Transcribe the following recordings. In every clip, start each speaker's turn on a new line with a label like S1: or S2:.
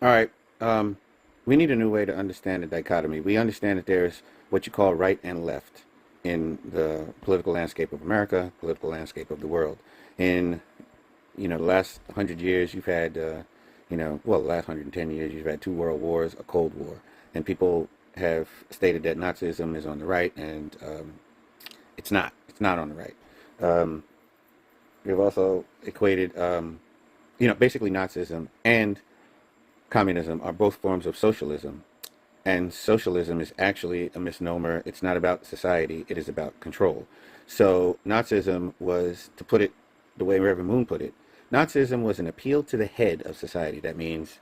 S1: All right. We need a new way to understand the dichotomy. We understand that there's what you call right and left in the political landscape of America, political landscape of the world. In the last 100 years, you've had well, the last 110 years, you've had two world wars, a Cold War, and people have stated that Nazism is on the right, and it's not. It's not on the right. Um, we've also equated, basically Nazism and communism are both forms of socialism. And socialism is actually a misnomer. It's not about society, it is about control. So Nazism was, to put it the way Reverend Moon put it, Nazism was an appeal to the head of society. That means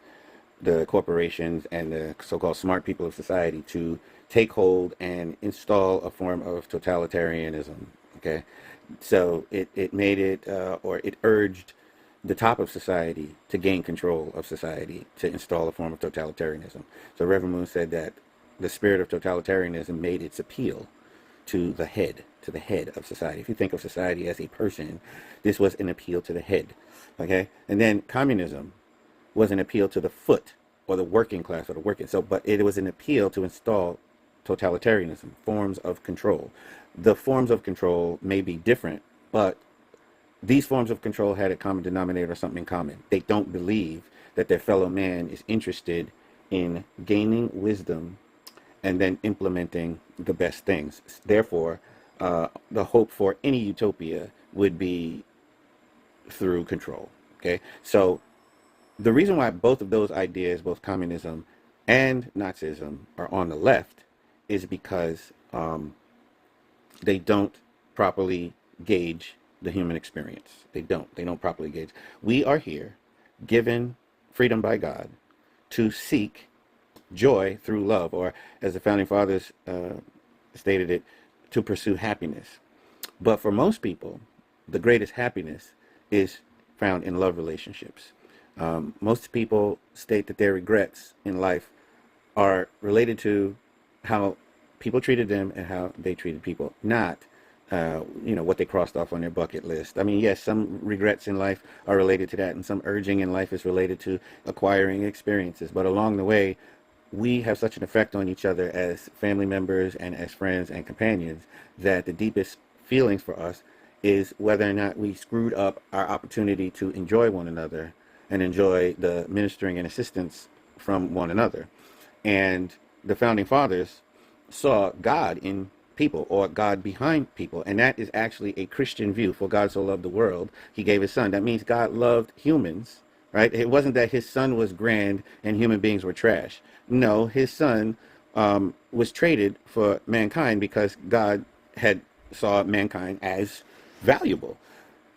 S1: the corporations and the so-called smart people of society to take hold and install a form of totalitarianism. Okay, so it made it or it urged the top of society to gain control of society to install a form of totalitarianism. So Reverend Moon said that the spirit of totalitarianism made its appeal to the head of society. If you think of society as a person, this was an appeal to the head. Okay, and then communism was an appeal to the foot or the working class or the working. So, but it was an appeal to install totalitarianism, forms of control. The forms of control may be different, but these forms of control had a common denominator or something in common. They don't believe that their fellow man is interested in gaining wisdom and then implementing the best things. Therefore, the hope for any utopia would be through control. Okay, so the reason why both of those ideas, both communism and Nazism, are on the left is because they don't properly gauge the human experience. They don't. They don't properly gauge. We are here, given freedom by God, to seek joy through love, or as the founding fathers stated it, to pursue happiness. But for most people, the greatest happiness is found in love relationships. Most people state that their regrets in life are related to how people treated them and how they treated people, not what they crossed off on their bucket list. I mean, yes, some regrets in life are related to that, and some urging in life is related to acquiring experiences. But along the way, we have such an effect on each other as family members and as friends and companions that the deepest feelings for us is whether or not we screwed up our opportunity to enjoy one another and enjoy the ministering and assistance from one another. And the founding fathers saw God in people, or God behind people, and that is actually a Christian view. For God so loved the world, he gave his son. That means God loved humans, right? It wasn't that his son was grand and human beings were trash. No, his son was traded for mankind because God had saw mankind as valuable.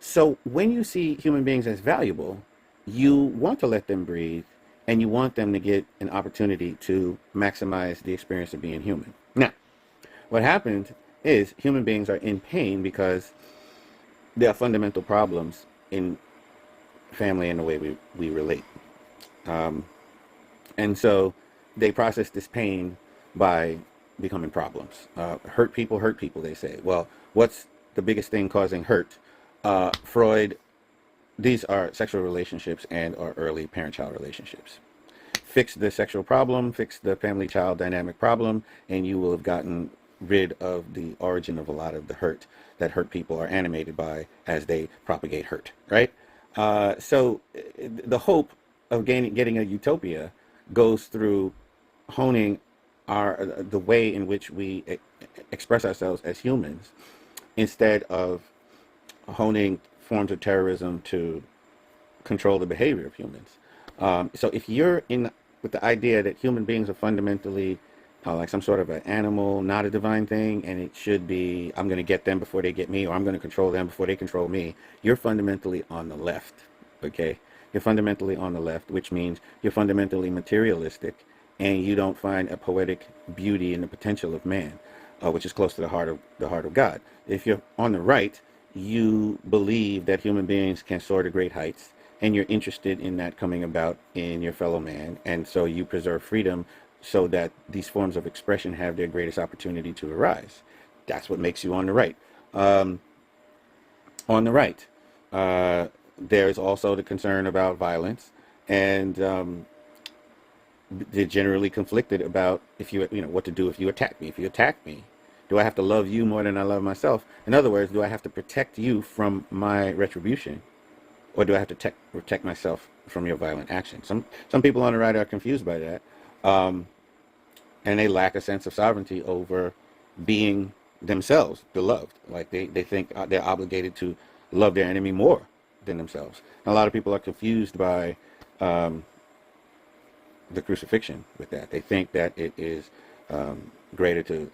S1: So when you see human beings as valuable, you want to let them breathe and you want them to get an opportunity to maximize the experience of being human. Now, what happened is human beings are in pain because there are fundamental problems in family and the way we relate. Um, and so they process this pain by becoming problems. Hurt people, they say. Well, what's the biggest thing causing hurt? Freud, these are sexual relationships and or early parent-child relationships. Fix the sexual problem, fix the family-child dynamic problem, and you will have gotten rid of the origin of a lot of the hurt that hurt people are animated by as they propagate hurt, right? So the hope of getting a utopia goes through honing the way in which we express ourselves as humans, instead of honing forms of terrorism to control the behavior of humans. So if you're in with the idea that human beings are fundamentally like some sort of an animal, not a divine thing, and it should be, I'm going to get them before they get me, or I'm going to control them before they control me, you're fundamentally on the left, okay? You're fundamentally on the left, which means you're fundamentally materialistic, and you don't find a poetic beauty in the potential of man, which is close to the heart of God. If you're on the right, you believe that human beings can soar to great heights, and you're interested in that coming about in your fellow man, and so you preserve freedom so that these forms of expression have their greatest opportunity to arise. That's what makes you on the right. On the right, there's also the concern about violence, and they're generally conflicted about if you know what to do if you attack me. If you attack me, do I have to love you more than I love myself? In other words, do I have to protect you from my retribution, or do I have to protect myself from your violent action? Some people on the right are confused by that, um, and they lack a sense of sovereignty over being themselves beloved. Like they think they're obligated to love their enemy more than themselves. And a lot of people are confused by um, the crucifixion with that. They think that it is greater to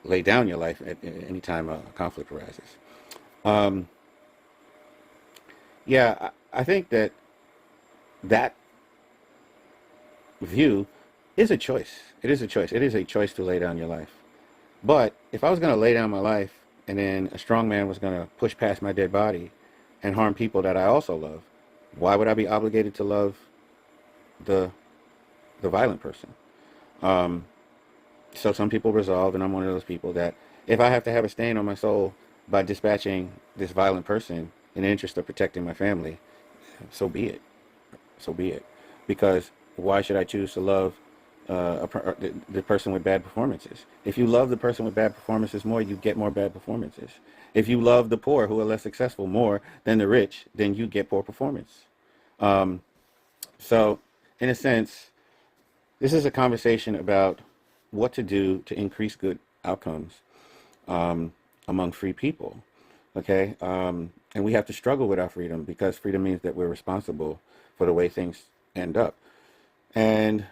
S1: lay down your life at any time a conflict arises. Um, yeah, I think that that view is a choice. It is a choice. It is a choice to lay down your life. But if I was going to lay down my life and then a strong man was going to push past my dead body and harm people that I also love, why would I be obligated to love the the violent person? Um, so some people resolve, and I'm one of those people that if I have to have a stain on my soul by dispatching this violent person in the interest of protecting my family, so be it. So be it. Because why should I choose to love the person with bad performances? If you love the person with bad performances more, you get more bad performances. If you love the poor who are less successful more than the rich, then you get poor performance. Um, so, in a sense, this is a conversation about what to do to increase good outcomes um, among free people. Okay, and we have to struggle with our freedom because freedom means that we're responsible for the way things end up. And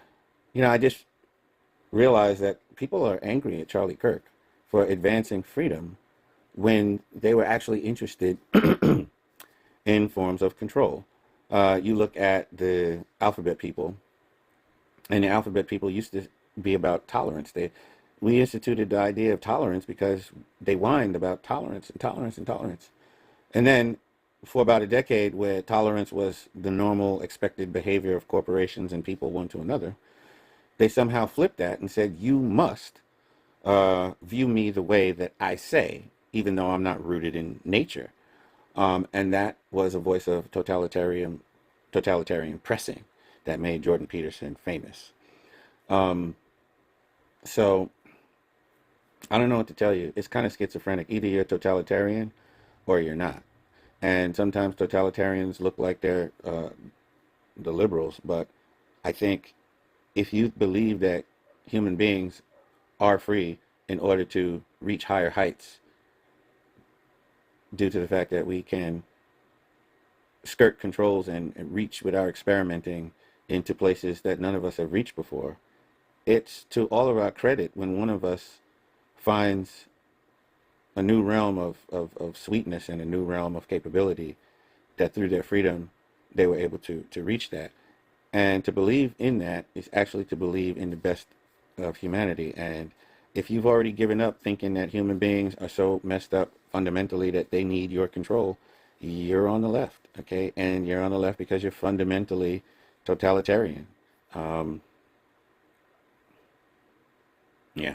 S1: I just realized that people are angry at Charlie Kirk for advancing freedom when they were actually interested in forms of control. You look at the alphabet people, and the alphabet people used to be about tolerance. We instituted the idea of tolerance because they whined about tolerance and tolerance and tolerance. And then for about a decade, where tolerance was the normal expected behavior of corporations and people one to another, they somehow flipped that and said, you must view me the way that I say, even though I'm not rooted in nature. And that was a voice of totalitarian pressing that made Jordan Peterson famous. Um, so I don't know what to tell you. It's kind of schizophrenic. Either you're totalitarian or you're not. And sometimes totalitarians look like they're the liberals, but I think if you believe that human beings are free in order to reach higher heights due to the fact that we can skirt controls and reach with our experimenting into places that none of us have reached before, it's to all of our credit when one of us finds a new realm of sweetness and a new realm of capability that through their freedom they were able to reach that. And to believe in that is actually to believe in the best of humanity. And if you've already given up thinking that human beings are so messed up fundamentally that they need your control, you're on the left, okay? And you're on the left because you're fundamentally totalitarian. Um, yeah.